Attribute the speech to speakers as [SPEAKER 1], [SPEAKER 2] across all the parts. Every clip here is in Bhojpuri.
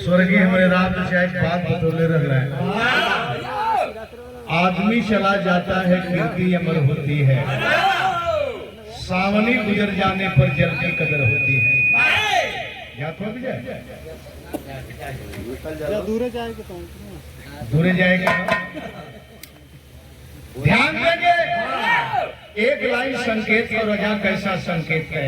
[SPEAKER 1] स्वर्गीय हमारे राम से एक बात बतौले रह है। आदमी चला जाता है कीर्ति अमर होती है, सावनी गुजर जाने पर जल की कदर होती है। याद हो जाए दूर जाएगा। ध्यान देंगे एक लाइन संकेत का रजा कैसा संकेत है।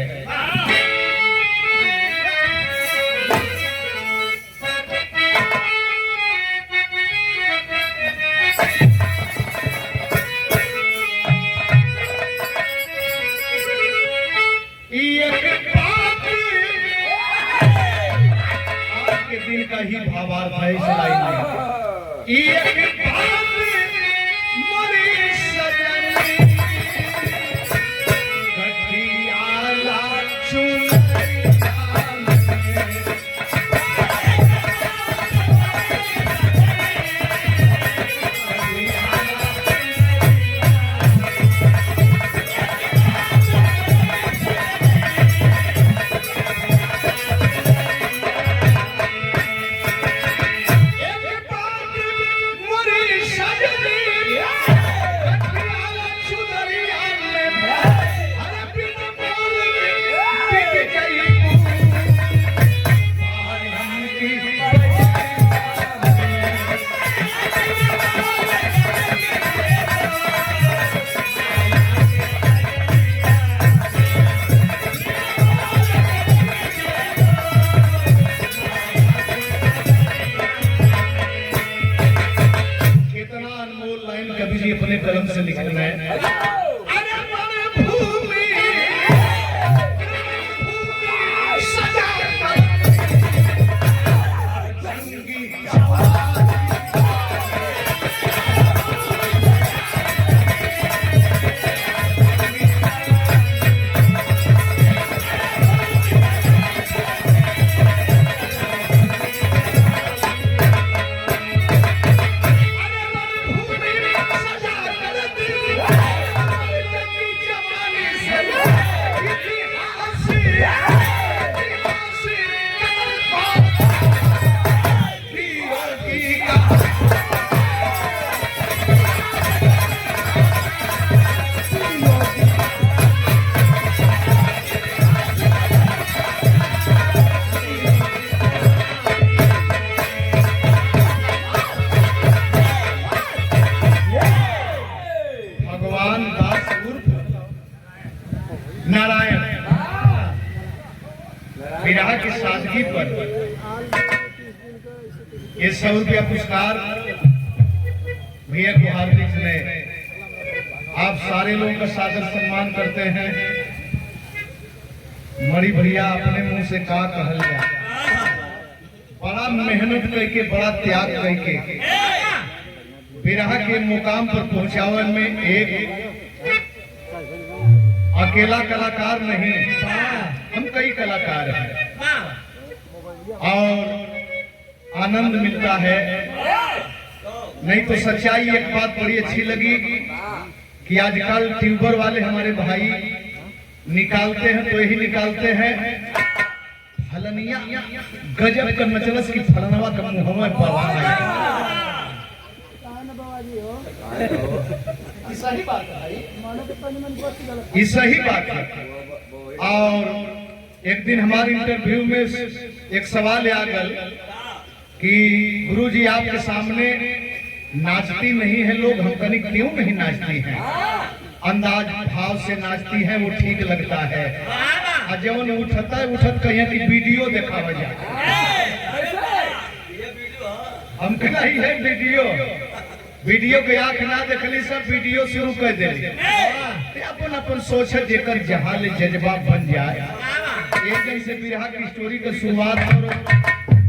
[SPEAKER 1] दिन का ही भावार्थ है इस लाइन में। एक बात मरी सजनी कठियाला अपने कलम से लिखना है। नारायण विराह की सादगी पर ये 100 रुपया पुरस्कार भैया को हार्दिक ने आप सारे लोगों का सादर सम्मान करते हैं। मरी भैया अपने मुंह से का कहल जा, बड़ा मेहनत करके बड़ा त्याग करके विराह के मुकाम पर पहुंचावन में एक अकेला कलाकार नहीं, हम कई कलाकार हैं और आनंद मिलता है। नहीं तो सच्चाई एक बात बड़ी अच्छी लगी कि आजकल ट्यूबर वाले हमारे भाई निकालते हैं तो यही निकालते हैं फलनिया गजब का नचलस की फलनवा का मुहम्मद पढ़ा है। सही बात है, सही बात है। और एक दिन हमारे इंटरव्यू में एक सवाल आ गया कि गुरुजी आपके सामने नाचती नहीं है लोग, हम कहीं क्यों नहीं नाचती हैं? अंदाज भाव से नाचती है वो ठीक लगता है। और जब उठता है उठत कहीं की वीडियो देखा वजह हम कहना ही है वीडियो के आंख ना देखली सब वीडियो शुरू कर दे अपन अपन सोच जेकर जहां ले जज्बा बन जाए। एक जैसे विरहा की स्टोरी का शुरुआत करो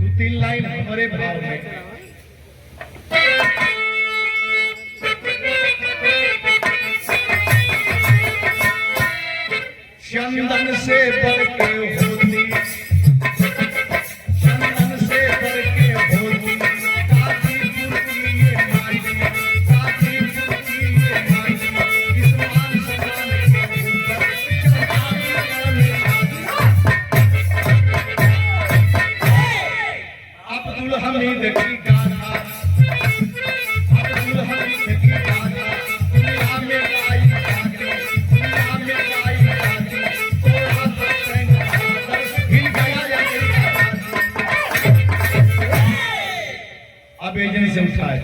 [SPEAKER 1] 2-3 लाइन हमारे भाव में। चंदन से बढ़ के होती, चंदन से बढ़ के होती, गाजीपुर की ये माटी, गाजीपुर की ये माटी, इस मान सम्मान के ऊपर चढ़ाने वाले। अब आप एजेंट से उठाए।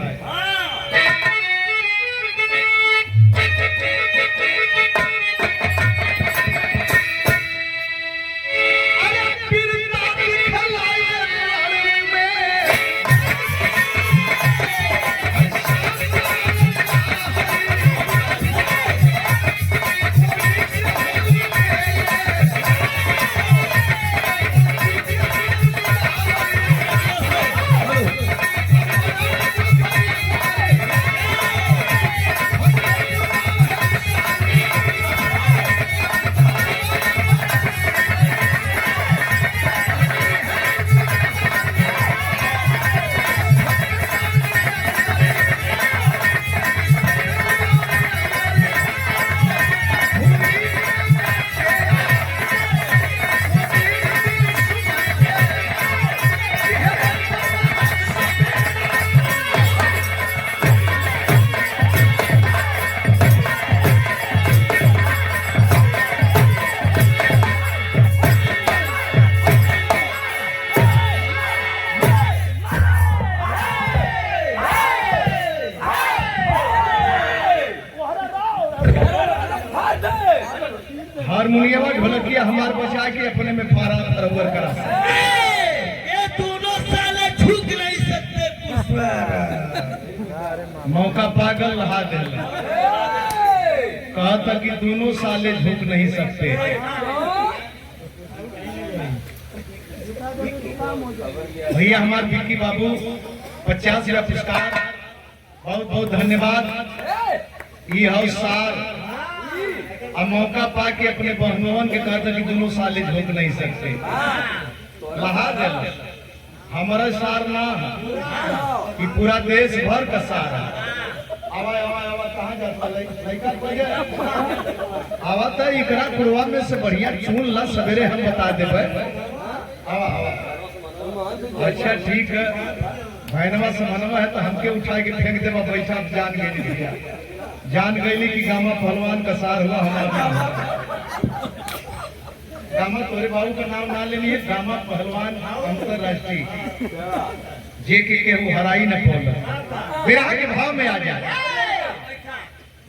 [SPEAKER 1] हारमोनियम ढोलकिया हमार बचा के अपने में फारा बरबर करा।
[SPEAKER 2] ये दोनों साले झुक नहीं सकते पुष्पा।
[SPEAKER 1] मौका पागल रहा दिल कहा था कि दोनों साले झुक नहीं सकते। भैया हमारे विक्की बाबू 50 पुरस्कार, बहुत बहुत धन्यवाद। ये हौ सार अब मौका पा के अपने बहनों के कहता कि दोनों साले झोंक नहीं सकते। लहा दिल हमारा सार ना कि पूरा देश भर का सार आवा आवा आवा कहाँ जाता लड़का आवा तो इकरा कुरवा में से बढ़िया चुन ला सवेरे हम बता देवे। आवा आवा अच्छा ठीक है भैनवा से मनवा है तो हमके उठा के फेंक देवा बैठा जान गए जान गई कि गामा पहलवान का सार हुआ हमारा। गामा तोरे बाबू का नाम ना लेनी है, गामा पहलवान अंतरराष्ट्रीय जे के वो हराई न खोल विराह के भाव में आ जाए।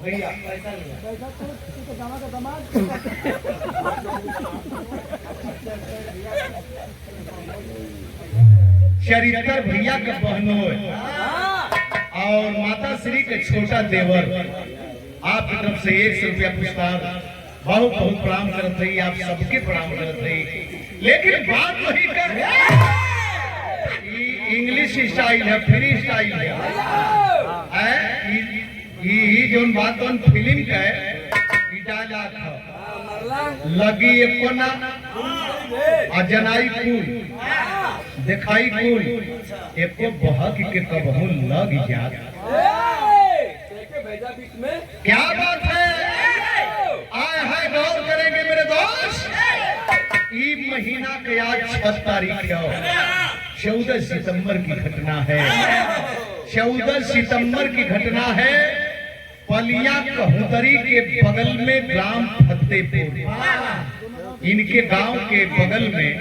[SPEAKER 1] भैया चरित्र भैया का बहनों और माता श्री के छोटा देवर आपकी तरफ से 100 रुपया पुरस्कार बहुत बहुत प्रणाम करत रही। आप सबके प्रणाम करत रही। लेकिन बात वही कर इंग्लिश स्टाइल है, फ्री स्टाइल है। जो बात फिल्म का डायलॉग लगी एक कोना अजनाई कुल दिखाई कुल एको बहक के कबहू लग जात। क्या बात है आए है गौर करेंगे मेरे दोस्त। ई महीना के आज 6 तारीख है, 14 सितंबर की घटना है। 14 सितंबर की घटना है। पलिया कहुतरी के बगल में ग्राम फतेहपुर, इनके गांव के बगल में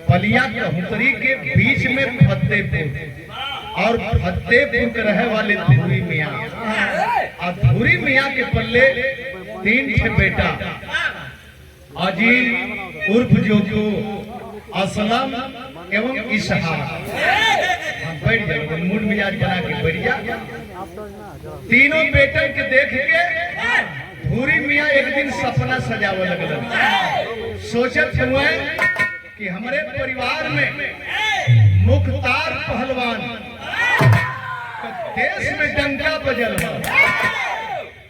[SPEAKER 1] पलिया कहुतरी के बीच में फतेहपुर और फतेहपुर के रहे वाले धूरी मियाँ और धूरी मियाँ के पल्ले 3 बेटा अजीज उर्फ जोजो, असलम एवं इसहाक। बैठ जाओ मूड मिजाज बना के बैठ जा। तीनों बेटे के देख के धूरी मियाँ एक दिन सपना सजावे लगल। सोचत हुए कि हमारे परिवार में मुख्तार पहलवान देश में डंका बजल है,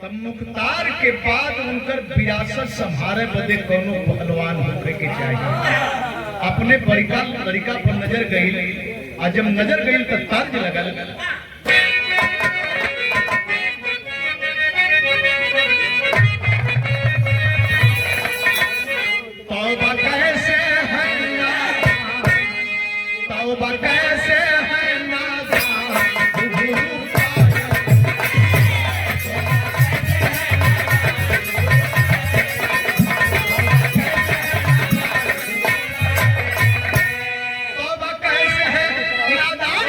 [SPEAKER 1] तब मुख्तार के बाद उनकर विरासत संभाले बदे कोनो पहलवान होने के चाहिए। अपने लड़का पर नजर गई और जब नजर गई तो तर्ज लगल। तौबा कैसे है नादान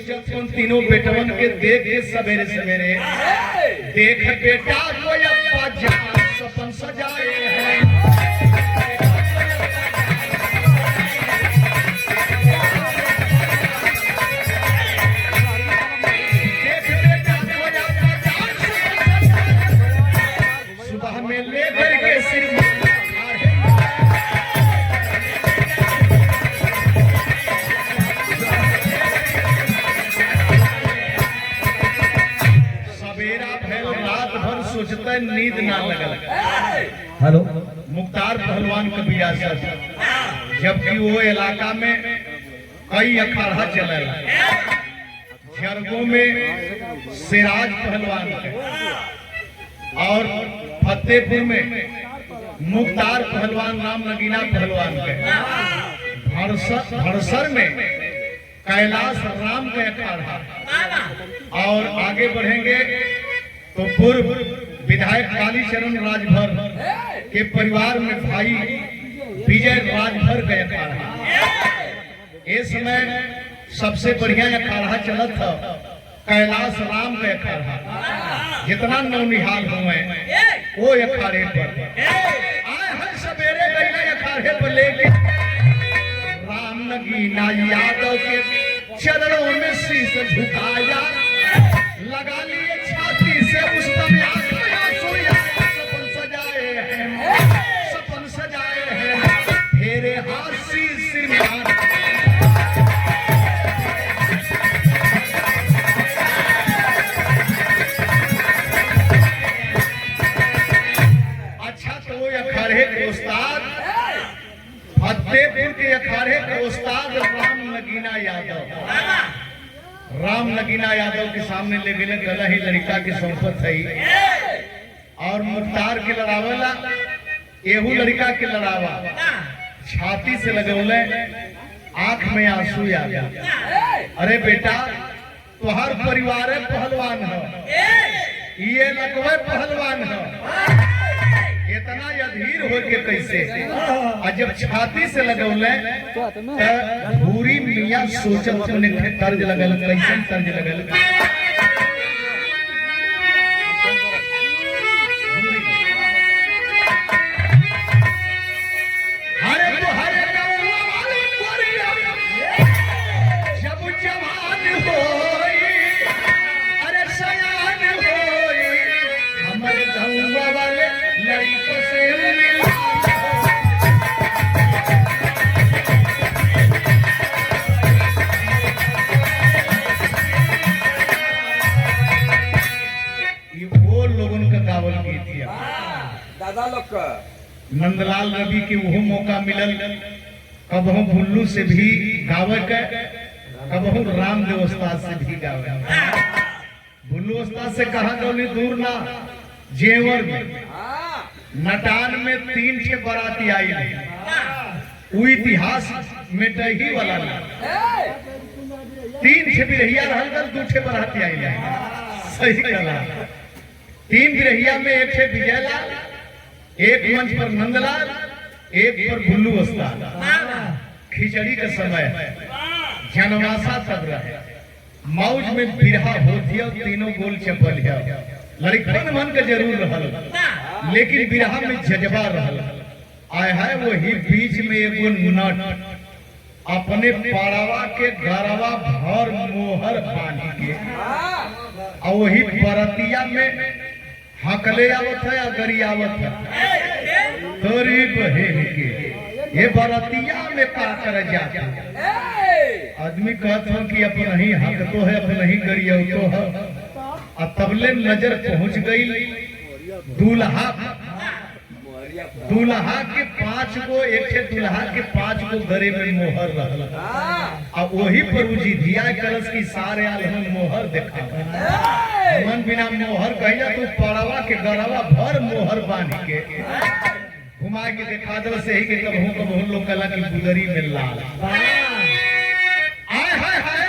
[SPEAKER 1] सोचत उन तीनों बेटवन के देख के सवेरे सवेरे देख बेटा कोई अब्बा जान सपन सजाए हैं। सुबह में लेकर के सिर सोचता है नींद ना लगल। हेलो मुख्तार पहलवान का बिरासत, जबकि वो इलाका में कई अखाड़ा चलल। जरगों में सिराज पहलवान है और फतेहपुर में मुख्तार पहलवान राम नगीना पहलवान है। भड़सर में कैलाश राम का अखाड़ा। और आगे बढ़ेंगे तो पूर्व विधायक कालीचरण राजभर के परिवार में भाई विजय राजभर का अखाड़ा। इस समय सबसे बढ़िया अखाड़ा चलत था कैलाश राम का अखाड़ा। जितना नौनिहाल हुए वो अखाड़े पर आए हैं सवेरे गए अखाड़े पर लेके राम नगीना यादव के चरणों में शीश झुकाया, लगा लिए छाती से उस सपन सजाए हैं, सपन सजाए हैं, फेरे हाथ सिर में। अच्छा तो वो अखाड़े के उस्ताद फतेहपुर के अखाड़े के उस्ताद राम नगीना यादव, राम नगीना यादव के सामने ले गए गला ही लड़का की संपत है और मुख्तार के लड़ावला एहू लड़का के लड़ावा छाती से लगौले, आंख में आंसू आ गया। अरे बेटा तुहार परिवार पहलवान है, ये लगवे पहलवान है, इतना अधीर हो के कैसे। और जब छाती से लगौले भूरी मियाँ सोचत अपने तर्ज लगल, कैसे तर्ज लगल। जब जवान होई अरे सयान होई हमारे गाँव वाले लड़कों से
[SPEAKER 2] दादा लोग का
[SPEAKER 1] नंदलाल रवि के वो मौका मिलल, कबहू बुल्लू से भी गावे के, कबहू राम देव उस्ताद से भी गावे। बुल्लू उस्ताद से कहा गौली दूर ना, जेवर में नटान में 3 छे बाराती आई वो इतिहास में दही वाला ना 3 छे बिरहिया रहल, 2 छे बाराती आई। सही कहा, 3 बिरहिया में 1 छे विजयलाल, एक मंच पर नंदलाल, एक पर बुल्लू उस्ताद। खिचड़ी का समय जनवासा तब रहे, मौज में बिरहा होती है, तीनों गोल चपल है। लड़कन मन के जरूर रहल, लेकिन बिरहा में जज्बा रहल। आय है वही बीच में एगो नट अपने पाड़ावा के गरवा भर मोहर बांध के और वही बरतिया में हकले आवत है, अगरी आवत है तोरी बहन के ये बरतिया में का कर जाता। आदमी कहता है कि अपना ही हक तो है, अपना ही गरिया तो है। और तबले नजर पहुंच गई दूल्हा के 5 गो, एक से दूल्हा के 5 गो गरे में मोहर रहा। अब वही पर जी दिया कलश की सारे आलम मोहर देखा मन बिना मोहर कहिया तो पड़ावा के गरवा भर मोहर बांध के घुमा के देखा दल से ही के कबहू लोग कला की गुदरी में लाल। आय हाय हाय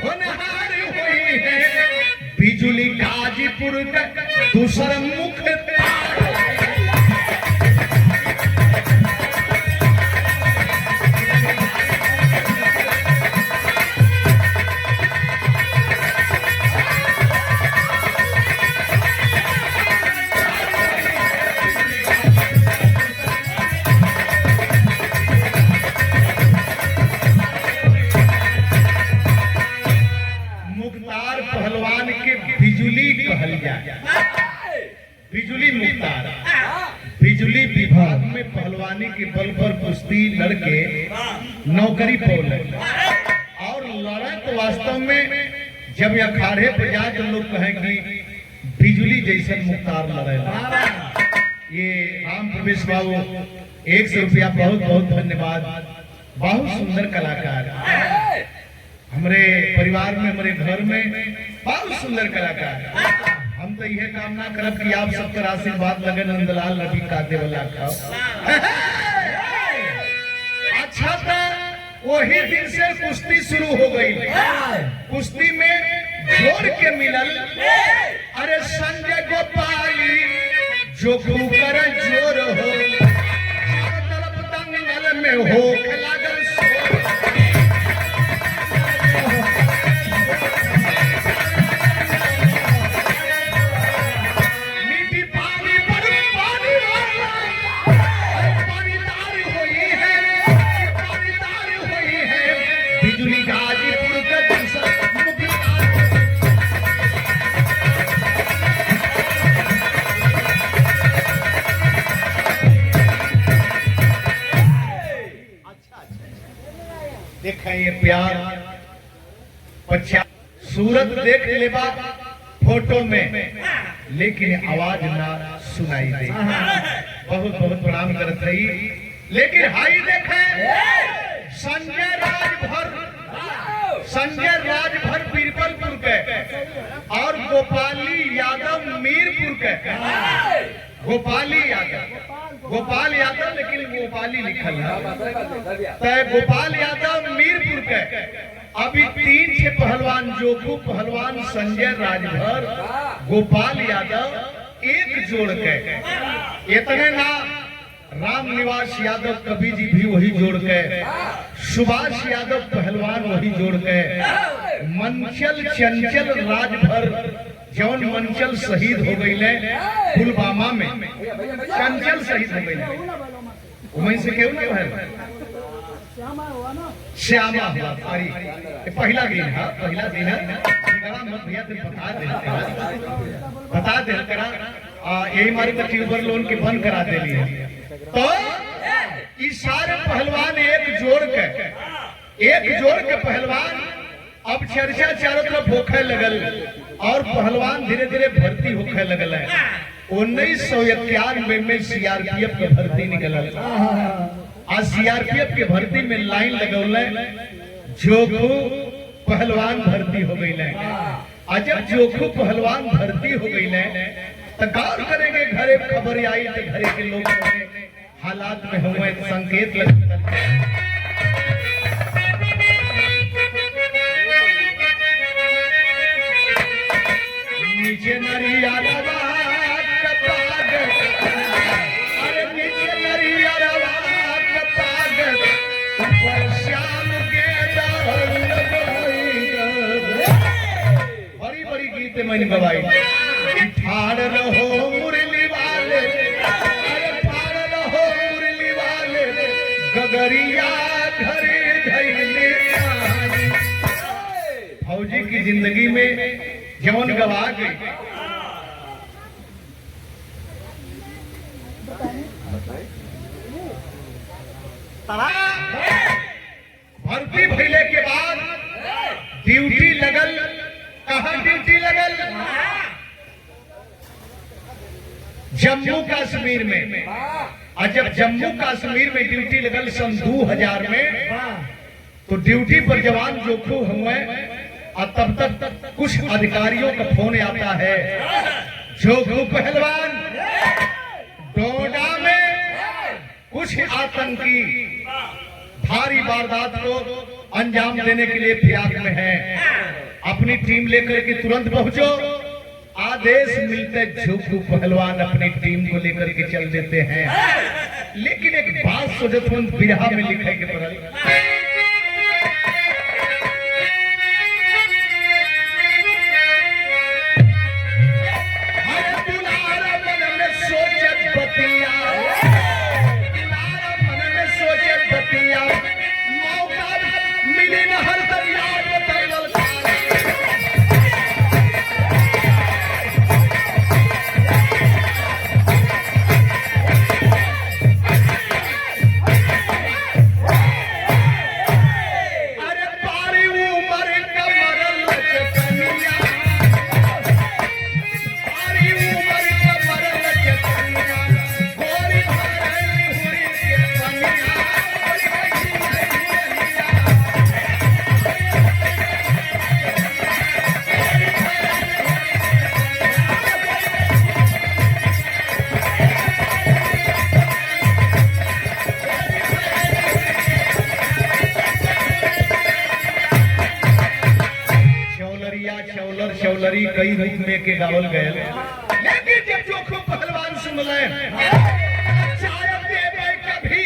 [SPEAKER 1] होनहार बिजुली गाजीपुर के दूसर मुख मुख्तार पहलवान के बिजुली कहल जाए। बिजुली मुख्तार बिजुली विभाग में पहलवानी के बल पर कुश्ती लड़के नौकरी पौले और लड़े तो वास्तव में जब अखाड़े पर जाके लोग कहें कि बिजुली जैसे मुख्तार लड़ेला। ये राम प्रवेश बाबू 100 रुपया बहुत बहुत धन्यवाद। बहुत सुंदर कलाकार हमारे परिवार में हमारे घर में बहुत सुंदर कलाकार। हम तो यह कामना करब कि आप सबका आशीर्वाद लगे नंदलाल रवि कादे वाला खाओ। अच्छा था वही दिन से कुश्ती शुरू हो गई। कुश्ती में जोड़ के मिलल अरे संजय गोपाली जो कर जोर हो तरफ दंगल में हो लागल बिजुली गाजीपुर का दूसरा देखें ये प्यार सूरत देख लेबा फोटो में लेकिन आवाज ना सुनाई दे। बहुत बहुत प्रणाम करत रही। लेकिन हाई देखे संजय राजभर बीरबलपुर के और गोपाली यादव मीरपुर के। गोपाल यादव लेकिन गोपाली लिखल है। गोपाल यादव मीरपुर के अभी 3 छे पहलवान जोखू पहलवान संजय राजभर गोपाल यादव एक जोड़ के इतने ना राम निवास यादव कवि जी भी वही जोड़ के सुभाष यादव पहलवान वही जोड़ के मंचल चंचल राजभर जौन मंचल शहीद हो गई पुलवामा में चंचल शहीद हो गई वहीं से क्यों नहीं है श्यामा हुआ पहला दिन है मत भैया बता दे करा यही हमारी तो ट्यूबर लोन के बंद करा दे लिए। तो इस सारे पहलवान एक जोड़ के पहलवान अब चर्चा चारों तरफ होखे लगल और पहलवान धीरे धीरे भर्ती होखे लगल है। 1991 में सीआरपीएफ के भर्ती निकल आज सीआरपीएफ के भर्ती में लाइन लगौल जोखू पहलवान भर्ती हो गई है। जब जोखू पहलवान भर्ती हो गई है तो गौर करेंगे घरे खबर आई तो घरे के लोग हालात में हुए संकेत नीचे नरियारवा अरे नीचे नरियारवा ऊपर श्याम के बड़ी बड़ी गीत मैंने गवाई। ठाड़ रहो मुरली वाले ठाड़ रहो मुरली वाले गगरिया घरे धैले फौजी की जिंदगी में जौन गवा गई। भर्ती भइले के बाद ड्यूटी लगल। कहाँ ड्यूटी लगल? जम्मू कश्मीर में। और जब जम्मू कश्मीर में ड्यूटी लगल सन 2000 में तो ड्यूटी पर जवान जोखू हुए और तब तक कुछ अधिकारियों का फोन आता है जोखू पहलवान डोडा में कुछ आतंकी भारी वारदात को अंजाम देने के लिए फिराक में है। अपनी टीम लेकर के तुरंत पहुंचो आदेश मिलते झूठू पहलवान अपनी टीम को लेकर के चल देते हैं। लेकिन एक बात सोचत हूं बिरहा में लिखे के पड़ल शौलरी कई रूप में के गावल गए। लेकिन जब जोखो पहलवान से मिले कभी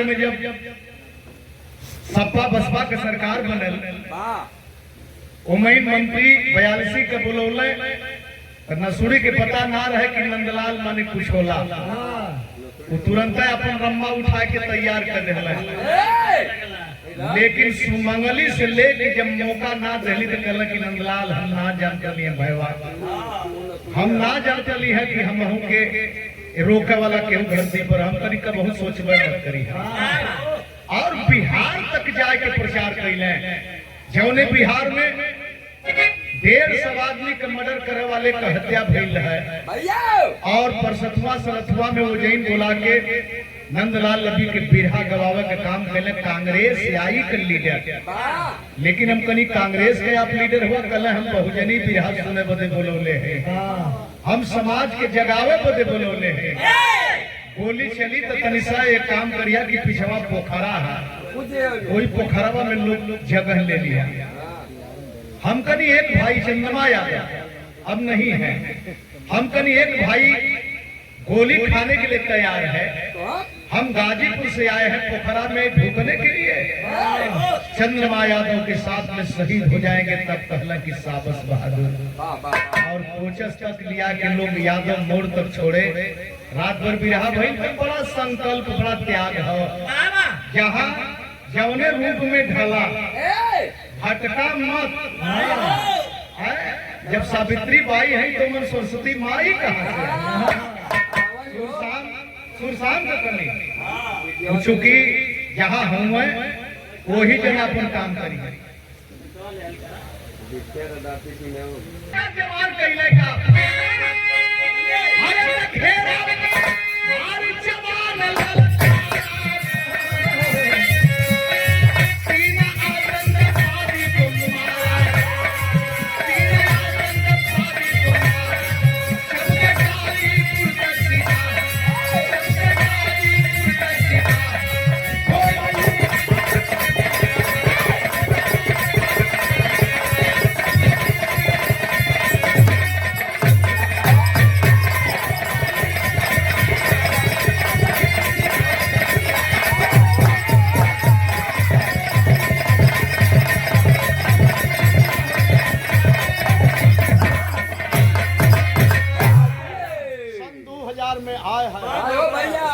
[SPEAKER 1] में जब सपा बसपा के सरकार बनल उमैन मंत्री 42 के बुलौले नसूरी के पता ना रहे कि नंदलाल माने कुछ होला। वो तुरंत अपन रम्मा उठा के तैयार कर दिला। लेकिन सुमंगली से लेके जब मौका ना दिली तो कहला कि नंदलाल हम ना जानते लिए भैया हम ना जानते ली है कि हम हूं के रोके वाला केहू धरती पर हम करी का बहुत सोचबे मत करी। और बिहार तक जाए के प्रचार कैले जौने बिहार में 150 आदमी के मर्डर करे वाले का हत्या भइल है और परसतवा सरथवा में वो जैन बोला के नंदलाल नबी के बिरहा गवावे के काम कैले कांग्रेस आई के लीडर। लेकिन हम कहीं कांग्रेस के आप लीडर हुआ कल हम बहुजनी बिरहा सुने बदे बोलोले हैं हम समाज के जगावे बदे बोलोले हैं। गोली चली तो तनिषा एक काम करिया कि पिछवा पोखरा है वही पोखरावा में लोग जगह ले लिया। हम कहीं एक भाई चंद्रमा यादव अब नहीं है हम कहीं एक भाई गोली खाने के लिए तैयार है। हम गाजीपुर से आए हैं पोखरा में ढूंढने के लिए चंद्रमा यादव के साथ में शहीद हो जाएंगे तब कहला कि साबस बहादुर। और कोचस तक लिया के लोग यादव मोड़ तक छोड़े। रात भर बिरहा भइल तो बड़ा संकल्प बड़ा त्याग हो जहाँ जौने रूप में ढला भटका मत। जब सावित्री बाई है तो मन सरस्वती माई कहा सुरसान का करनी चूंकि जहाँ हूँ वही जगह अपन काम करी जवान कैले का में आए हैं भैया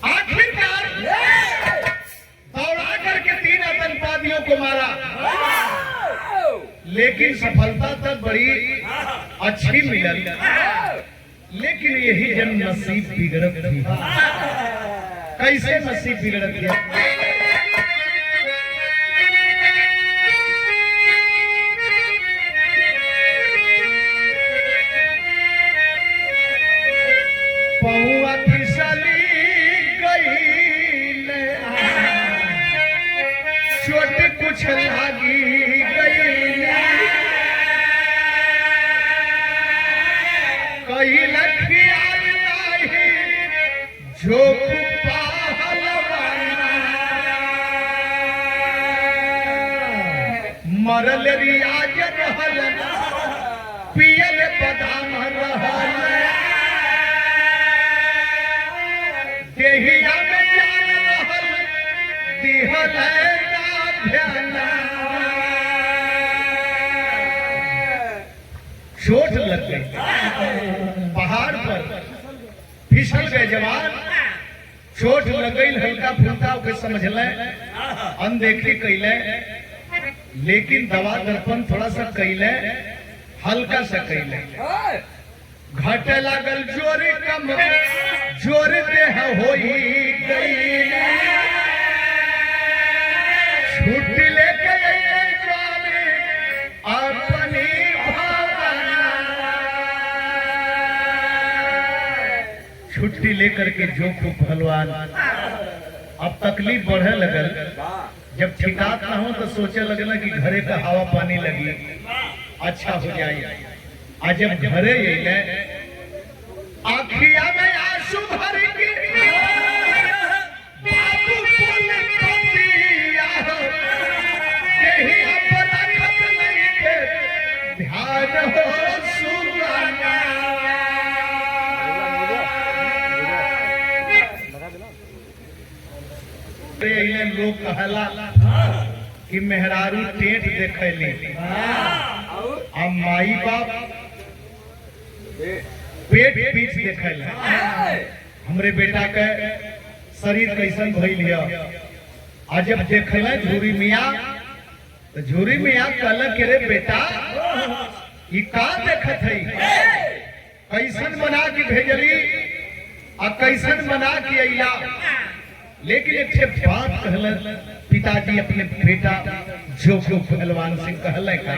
[SPEAKER 1] आखिरकार दौड़ा करके 3 आतंकवादियों को मारा। लेकिन सफलता तो बड़ी अच्छी मिलल, लेकिन यही जन नसीब बिगड़त थी। कैसे नसीब बिगड़त है? पौआ फिसली गई, चोट कुछ लागी गई, कई लखिया जो मरल रियाज रहल, पियल बदाम रहल, देहिया में जान रहल, दिहल चोट लग गई। पहाड़ पर फिसल गए जवान, चोट लग गई, हल्का फुल्का ओके समझ लें, अनदेखी कैले, लेकिन दवा दर्पण थोड़ा सा कैले, हल्का सा कैले, घटे लागल जोर कम, जोर देह होई गई, छूट लेके जाने अपनी छुट्टी लेकर के जो खूब पहलवान, अब तकलीफ बढ़े लगल। जब ठिकात ना हो तो सोचे लगल कि घरे का हवा पानी लगी अच्छा हो जाए। आज जब घरे अइले, आखिया में आंसू भर के बाबू बोले पतिया हो, यही अपना खत नहीं के ध्यान हो सुगाना। लोग कहला कि मेहरारू टेट देखली, अब माई बाप पेट पीछ देखल। हमरे बेटा के शरीर कैसन भइल है, आ जब देखल झूरी मियाँ तो झूरी मियाँ कहल के रे बेटा ई का देखत है, कैसन बना के भेजली आ कैसन बना के अइला। लेकिन एक बात कहल पिताजी अपने बेटा जो पहलवान से कहल का,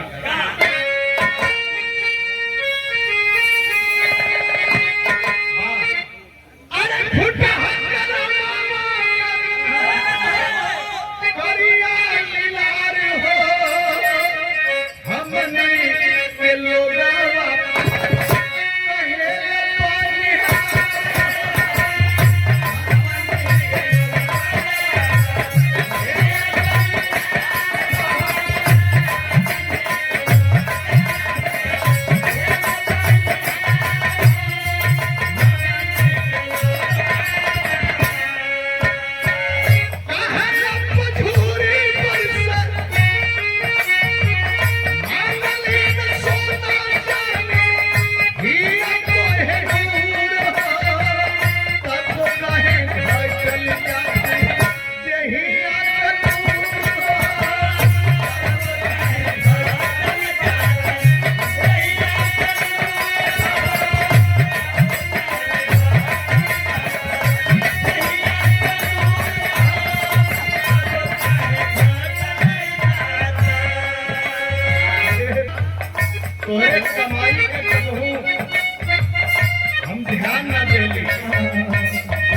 [SPEAKER 1] हम ध्यान न देली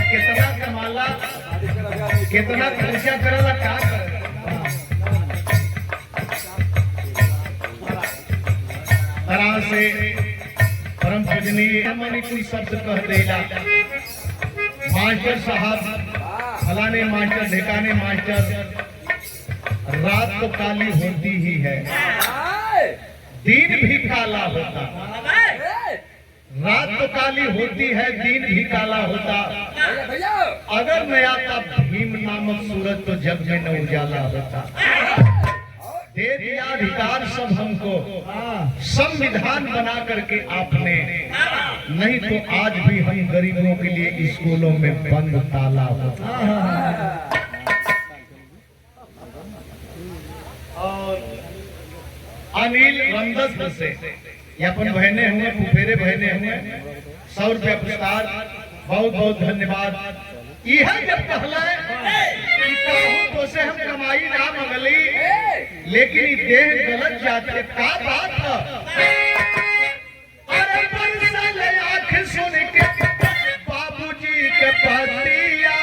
[SPEAKER 1] कितना कमाला, कितना खर्चा करेला, का तरह से परम पूजनीय मनी कोई शब्द कह देला। मास्टर साहब फलाने मास्टर ढिकाने मास्टर, रात तो काली होती ही है, दिन भी काला होता। रात तो काली होती है, दिन भी काला होता। अगर न आता भीम नामक सूरज तो जग में न उजाला होता। दे दिया अधिकार सब हमको, संविधान बना करके आपने, नहीं तो आज भी हम गरीबों के लिए स्कूलों में बंद ताला होता। और अनिल रमदस से ये अपन बहने हुए फुफेरे बहने हुए 100 रुपया पुरस्कार, बहुत बहुत धन्यवाद। यह जब कहला तो से हम कमाई ना मंगली, लेकिन ये देह गलत जाते का बात है। अरे बरसल आँख सुन के बाबूजी के पतिया,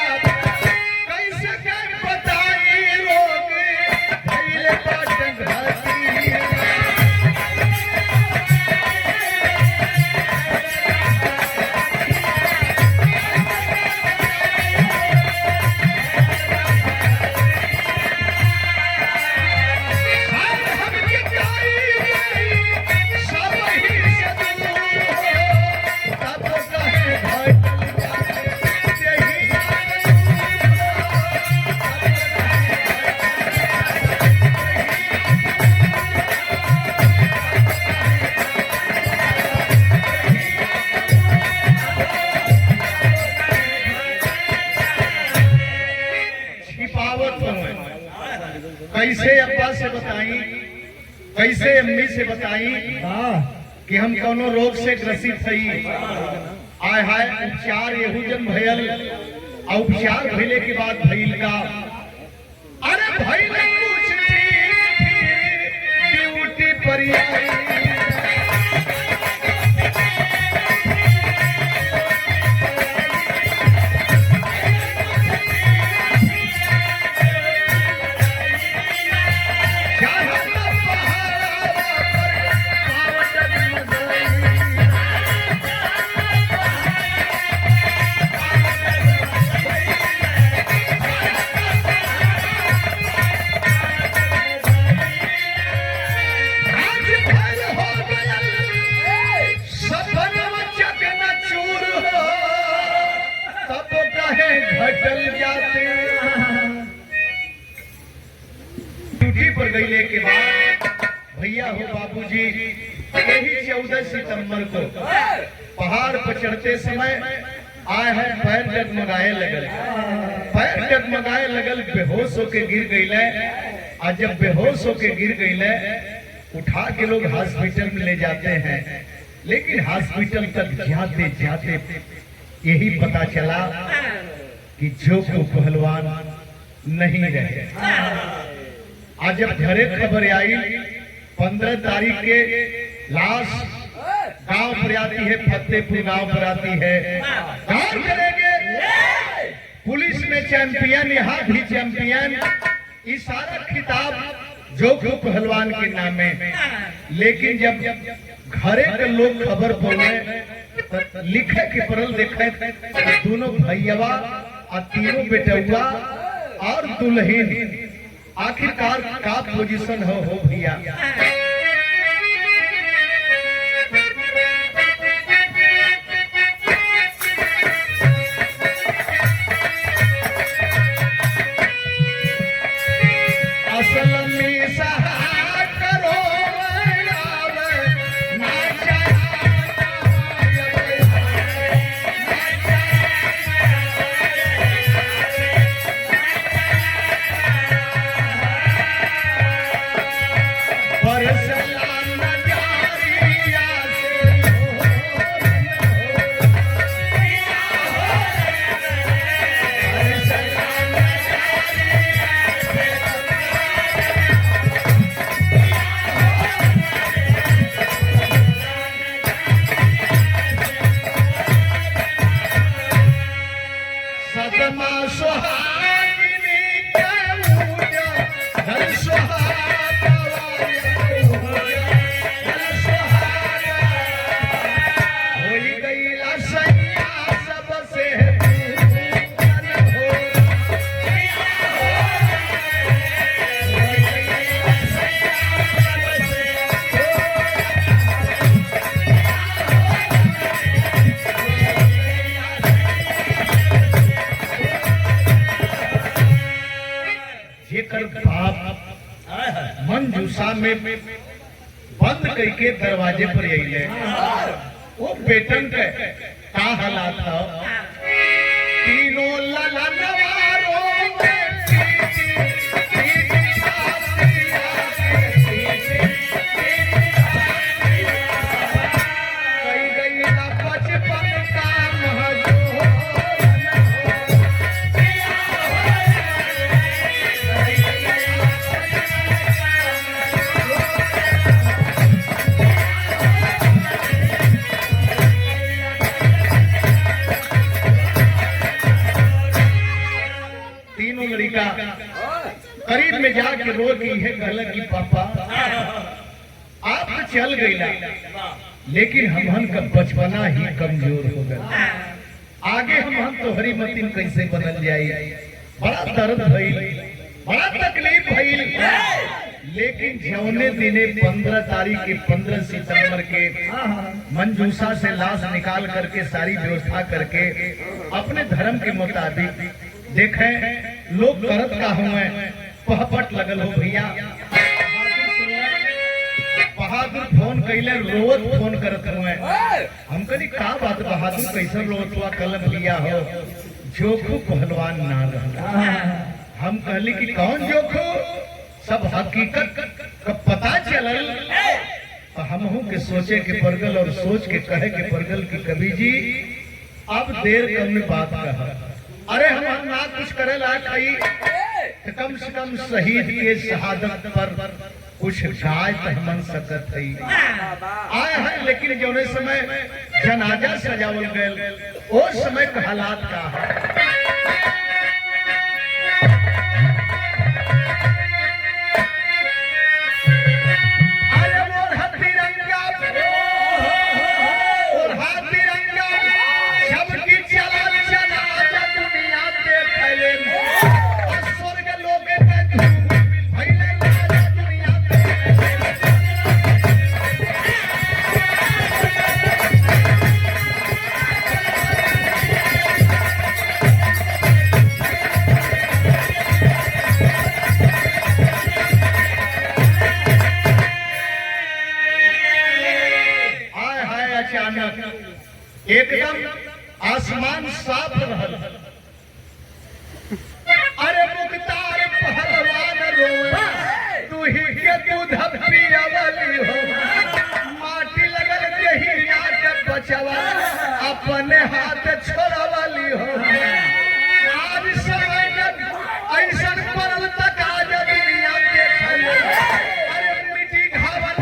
[SPEAKER 1] कैसे कर बताई रोग धैले बाटन घातिया। कैसे अब्बा से बताई, कैसे अम्मी से बताई कि हम कोनो रोग से ग्रसित हई। आय हाय उपचार यहू जन भयल, उपचार भइले के बाद भइल का, अरे भइल कुछ फिर ड्यूटी पर आई। ड्यूटी पर गईले के बाद भैया हो बाबूजी, यही 14 सितंबर को पहाड़ पर चढ़ते समय आए हैं पैर डगमगाए लगल, पैर डगमगाए लगल, बेहोश होके गिर गईले। और जब बेहोश होके गिर गईले, उठा के लोग हॉस्पिटल में ले जाते हैं, लेकिन हॉस्पिटल तक जाते जाते यही पता चला कि जो को पहलवान नहीं रहे। आज जब घरे खबर आई 15 तारीख के लाश गांव पर आती है, फतेहपुर गांव पर आती है। गांव करेंगे पुलिस में चैंपियन, यहाँ भी चैंपियन, इस सारा खिताब जो पहलवान के नाम में। लेकिन जब घरे के लोग खबर पड़े लिखे के परल देखे दोनों भैयावा और तीनों बेटुआ और दुल्हन, आखिरकार का पोजीशन हो भैया। असल में सहाय करो मंजूसा में बंद करके दरवाजे पर अइले। वो बेटन के का हालात था, तीनों ललनवारों में करीब में जाके रो गई है, कहला कि पापा आप तो चल गई, लेकिन हमहन का बचपना ही कमजोर हो गया। आगे हम तो हरी मतीन कैसे बदल जाई। बड़ा दर्द भइल, बड़ा तकलीफ भइल, लेकिन जौने दिने 15 तारीख के 15 सितंबर के मंजूसा से लाश निकाल करके सारी व्यवस्था करके अपने धर्म के मुताबिक देखें लोग करत का हुए पहपट लगल हो भैया। बहादुर फोन कैले रोज फोन करत हुए। हम कही का बात बहादुर कैसे रोज हुआ कलम लिया हो, जोखू पहलवान ना रहा। हम कहली कि कौन जोखू, सब हकीकत का पता चलल। हमहू के सोचे के परगल और सोच के कहे के परगल की कवि जी अब देर कम में बात कहा। अरे हम ना कुछ करे लायक हई, तो कम से कम शहीद के शहादत पर कुछ गाय तो हमन सकत है आए हैं। लेकिन जौने समय जनाजा सजावल गए उस समय का हालात का है। एकदम आसमान साफ रहल। अरे मुख्तार पहलवान रोए, तू ही के दूध पियावली हो, माटी लगल देहिया के बचवा अपने हाथ छोड़वली हो। आज समय ऐसन परल तक आज दुनिया देखल। अरे मिट्टी घावल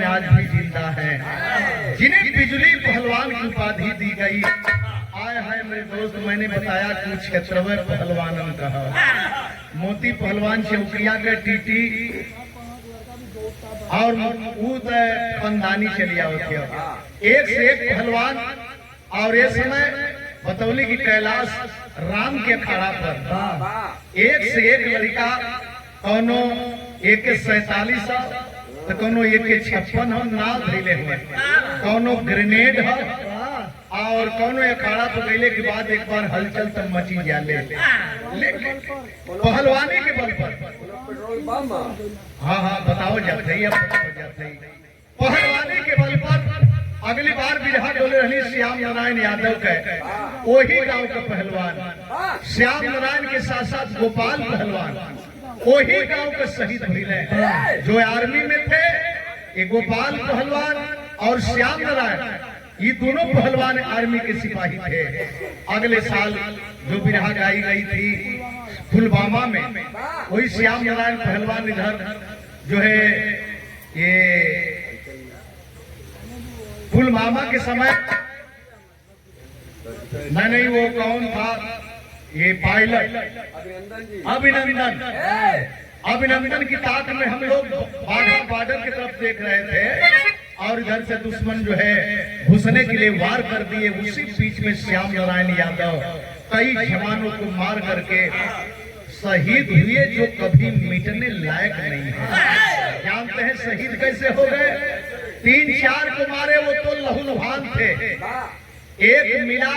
[SPEAKER 1] आज भी जिंदा है, जिन्हें बिजली पहलवान की उपाधि दी गई। आए हाय मेरे दोस्त, मैंने बताया कुछ क्षेत्रवे पहलवान कहा। मोती पहलवान चौकिया के टीटी और पंदानी चली होती। एक से एक पहलवान। और ये समय बतौली की कैलाश राम के अखाड़ा पर एक से एक लड़का, कोनो AK-47 तो कोनो AK-56 हम नाम धैले हुए, कोनो ग्रेनेड है और कोनो अखाड़ा पर गईले के बाद एक बार हलचल तब मची जाले। लेकिन पहलवानी के बल पर हाँ बताओ जाते ही, अब बताओ जाते ही पहलवानी के बल पर अगली बार बिरहा डोले रही श्याम नारायण यादव के, वही गांव का पहलवान श्याम नारायण के साथ साथ गोपाल पहलवान वही गांव का शहीद हुए। जो आर्मी में थे ये गोपाल पहलवान और श्याम नारायण, ये दोनों पहलवान आर्मी के सिपाही थे। अगले साल जो बिरहा गाई गई थी पुलवामा में, वही श्याम नारायण पहलवान इधर जो है ये पुलवामा के समय नहीं वो कौन था, ये पायलट अभिनंदन की ताक में हम लोग बॉर्डर की तरफ देख रहे थे और इधर से दुश्मन जो है घुसने के लिए वार कर दिए। उसी बीच में श्याम नारायण यादव कई जवानों को मार करके शहीद हुए, जो कभी मिटने लायक नहीं है। जानते हैं शहीद कैसे हो गए? 3-4 को मारे, वो तो लहूलुहान थे। एक मिला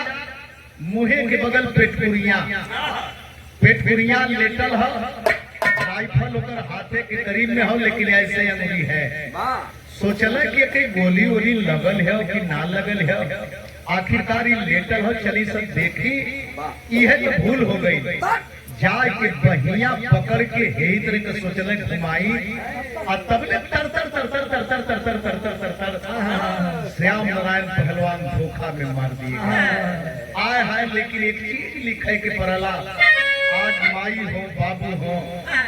[SPEAKER 1] मुहे के बगल पेटपुरिया लेटल है, राइफल होकर हाथे के करीब में हो, लेकिन ऐसे अंगुली है। सोचल कि कहीं गोली वोली लगल है कि ना लगल है। आखिरकार लेटल हो, चली सब देखी, यह तो भूल हो गई। जाए के बहिया पकड़ के हे तरह के सोचल घुमाई और तब ले तर तर तर तर तर तर तर तर तर तर तर श्याम नारायण पहलवान धोखा में मार दिए आए हाय। लेकिन एक चीज लिखे के पड़ला, आज माई हो बाबू हो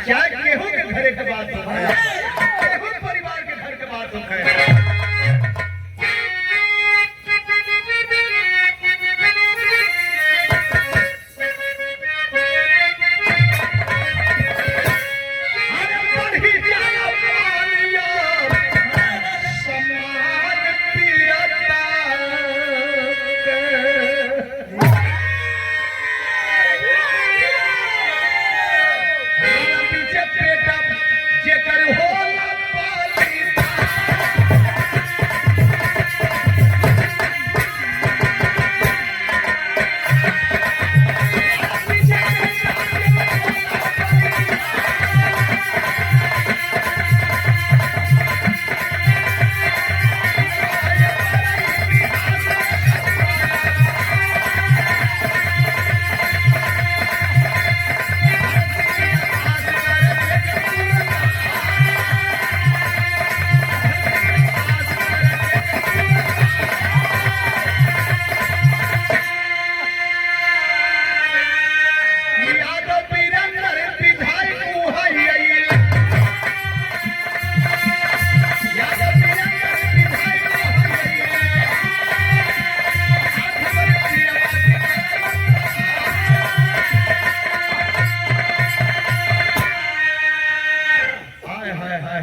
[SPEAKER 1] चाहे केहू के घरे के बात हो है, केहू परिवार के घर के बात हो है,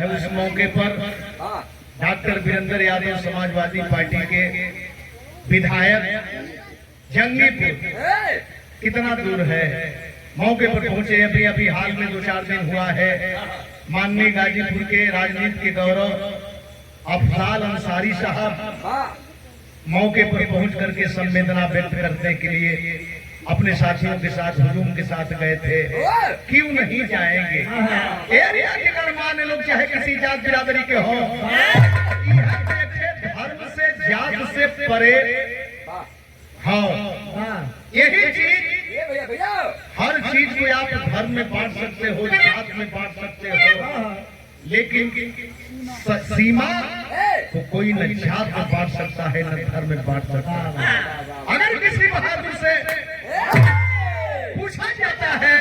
[SPEAKER 1] उस मौके पर डॉक्टर वीरेंद्र यादव समाजवादी पार्टी के विधायक जंगीपुर कितना दूर है मौके पर पहुंचे। अभी अभी हाल में 2-4 दिन हुआ है। माननीय गाजीपुर के राजनीति के गौरव अफजाल अंसारी साहब मौके पर पहुंच करके संवेदना व्यक्त करने के लिए अपने साथियों के साथ हुजूम के साथ गए थे। क्यों नहीं जाएंगे? एरिया के गणमान्य लोग चाहे किसी जात बिरादरी के हो, धर्म से जात से परे हो। यही चीज हर चीज को आप धर्म में बांट सकते हो, जात में बांट सकते हो, लेकिन सीमा को कोई न जात में बांट सकता है न धर्म में बांट सकता है। अगर किसी बहादुर से पूछा जाता है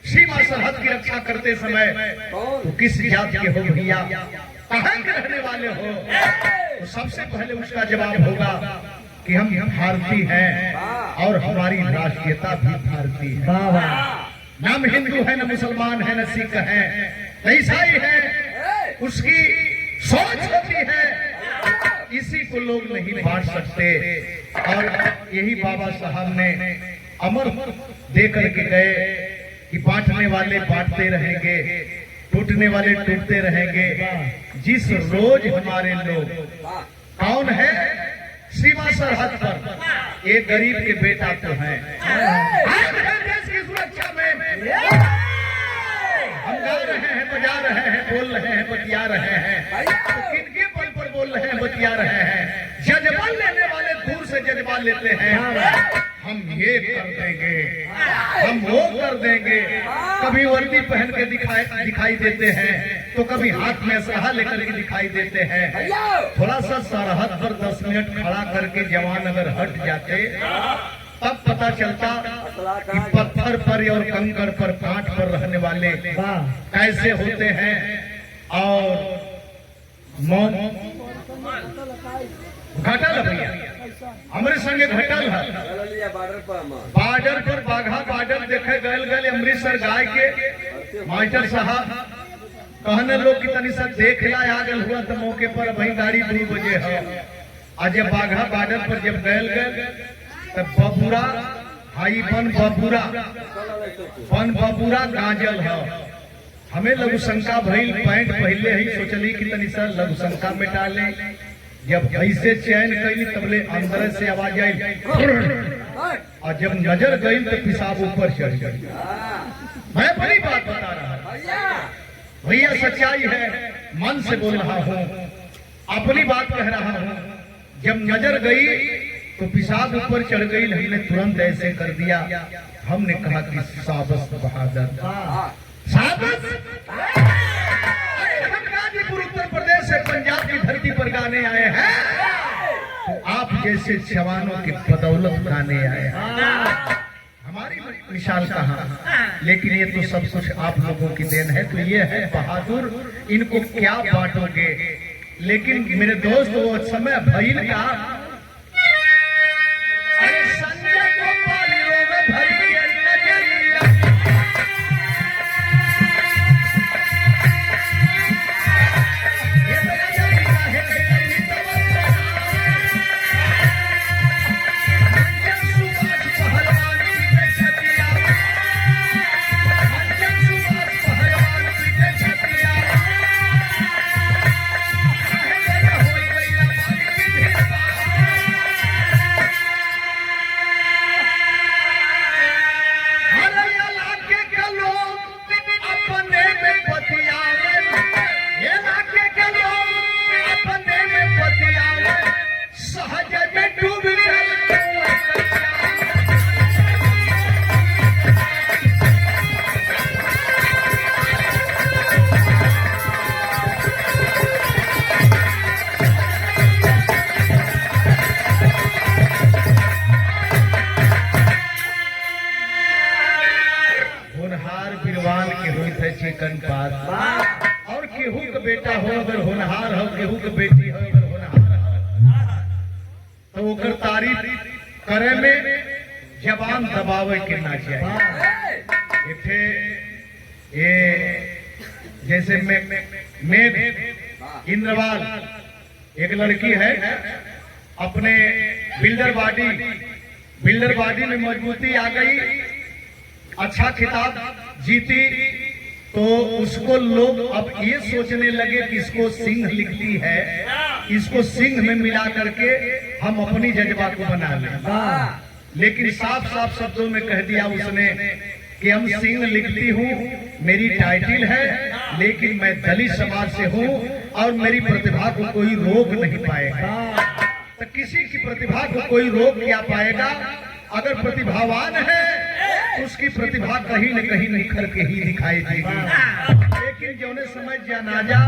[SPEAKER 1] सीमा सरहद की रक्षा करते समय तो किस जात के हो भैया, कहां के रहने वाले हो, तो सबसे पहले उसका जवाब होगा कि हम भारतीय हैं और हमारी राष्ट्रीयता भी भारतीय है। न हम हिंदू है, न मुसलमान है, न सिख है, न ईसाई है। उसकी सोच होती है, इसी को लोग नहीं बांट सकते। और यही बाबा साहब ने अमर दे करके गए कि बांटने वाले बांटते रहेंगे, टूटने वाले टूटते रहेंगे। जिस रोज हमारे लोग कौन है सीमा सरहद पर, एक गरीब के बेटा तो है। देश की सुरक्षा में हम गा रहे हैं, बजा रहे हैं, बोल रहे हैं, बतिया रहे हैं, तो किनके बल पर बोल रहे हैं, बतिया रहे हैं? जज्बा लेने वाले दूर से जज्बा लेते हैं, हम ये कर देंगे, हम वो कर देंगे। कभी वर्दी पहन के दिखाई देते हैं, तो कभी हाथ में असलहा लेकर के दिखाई देते हैं। थोड़ा सा सरहद पर 10 मिनट खड़ा करके जवान अगर हट जाते तब पता चलता कि पत्थर पर और कंकड़ पर, कांट पर रहने वाले कैसे होते हैं। और घटल भैया हमारे संगे घटल है बॉर्डर पर, बाघा बॉर्डर देखे गए अमृतसर गाय के मास्टर साहब कहने लोग की तनी सा देख ला आ गल हुआ तो मौके पर वही गाड़ी 2 बजे है। आज जब बाघा बॉर्डर पर जब गए तब बबूरा हाई बन बबूरा गाजल है। हमें लघु शंका भइल, पैंट पहले ही सोचली कि तनी सा लघु शंका मिटा ले। जब ऐसे चैन कैली तबले अंदर से आवाज आई, और जब नजर गई तो पेशाब ऊपर चढ़ गई। मैं बड़ी बात बता रहा भैया, सच्चाई है, मन से बोल रहा हूँ, अपनी बात कह रहा हूँ। जब नजर गई तो पेशाब ऊपर चढ़ गई, हमने तुरंत ऐसे कर दिया। हमने कहा कि साबस बहादुर, साबस। हम गाजीपुर उत्तर प्रदेश से पंजाब की धरती पर गाने आए हैं। तो आप जैसे जवानों की बदौलत गाने आए हैं। हमारी मिसाल कहाँ, लेकिन ये तो सब कुछ आप लोगों की देन है। तो ये है बहादुर, इनको क्या बांटोगे। लेकिन मेरे दोस्त वो समय भइल का, अरे संजय को पालियों में भर के नजरिया, ये नजरिया है तेरी तमन्ना, मंजन सुबास पहलवान की छतिया, मंजन सुबास पहलवान की छतिया, चिकन पास और केहू के बेटा हो अगर होनहार हो, केहू के बेटी हो अगर होनहार तो ओकर तारीफ करे में जबान दबावे के ना चाहिए। ये जैसे मैं इंद्रवाल एक लड़की है, अपने बिल्डर बॉडी में मजबूती आ गई, अच्छा खिताब जीती, तो उसको लोग अब ये सोचने लगे कि इसको सिंह लिखती है, इसको सिंह में मिला करके हम अपनी जज्बा को बना लें। लेकिन साफ साफ शब्दों में कह दिया उसने कि हम सिंह लिखती हूँ, मेरी टाइटिल है, लेकिन मैं दलित समाज से हूँ और मेरी प्रतिभा को कोई रोक नहीं पाएगा। तो किसी की प्रतिभा को कोई रोक क्या पाएगा? अगर प्रतिभावान है तो उसकी प्रतिभा कहीं न कहीं निखर के ही दिखाई देगी। लेकिन जो ने समय जनाजा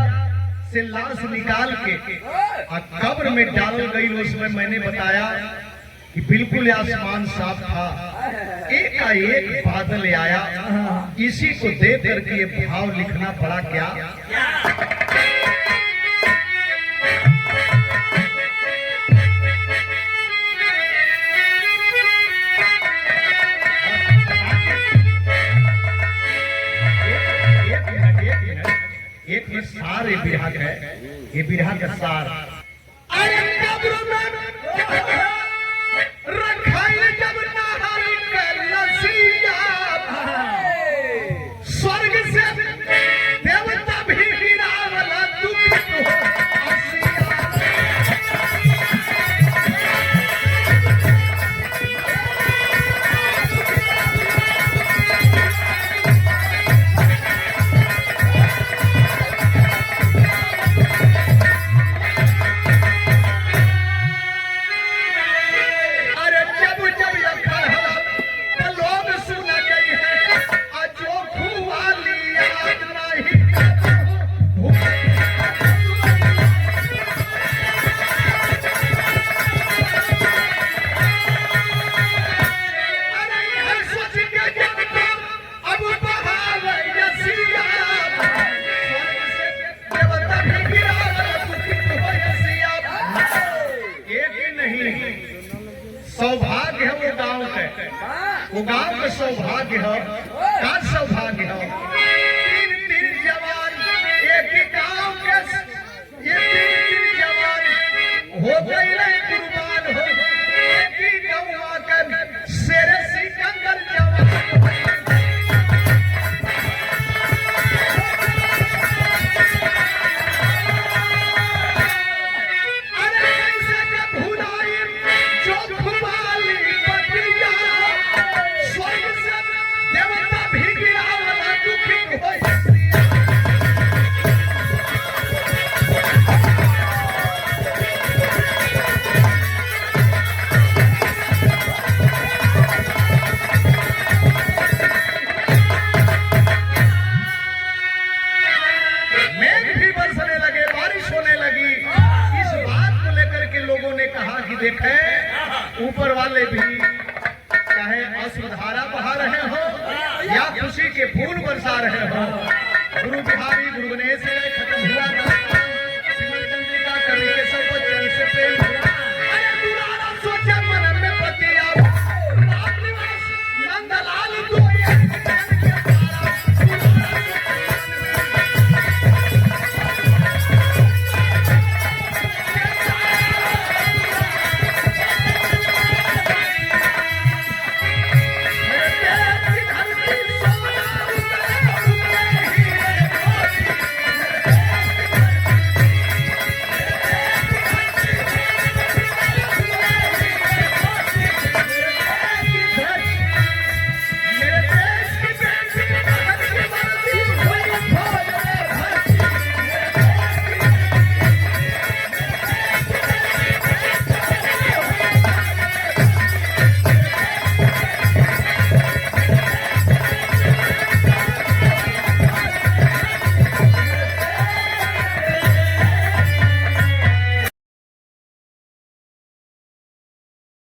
[SPEAKER 1] से लाश निकाल के कब्र में डाल गई, उसमें मैंने बताया कि बिल्कुल आसमान साफ था, एक बादल आया। इसी को देख करके ये भाव लिखना पड़ा क्या। एक में सार ये बिरहा है, ये बिरहा का सार। अरे कब्र में रखाई जब नहाई के लसिया, स्वर्ग से देवता भी गिरावला दुख हो असिया। सौभाग्य है वो गांव के, वो गांव का सौभाग्य है, का सौभाग्य है। तीन जवान एक ही गांव के, ये तीन जवान हो गई कुर्बान हो, एक ही गांव के शेर सिकंदर जवान। के फूल बरसा रहे हो। गुरु बिहारी गुरु गणेश खत्म हुआ सिमल चंद्रिका करने के सब बच्चन से प्रेम हुआ। अरे दुलारा सोचा मन में पति आओ नंदलाल को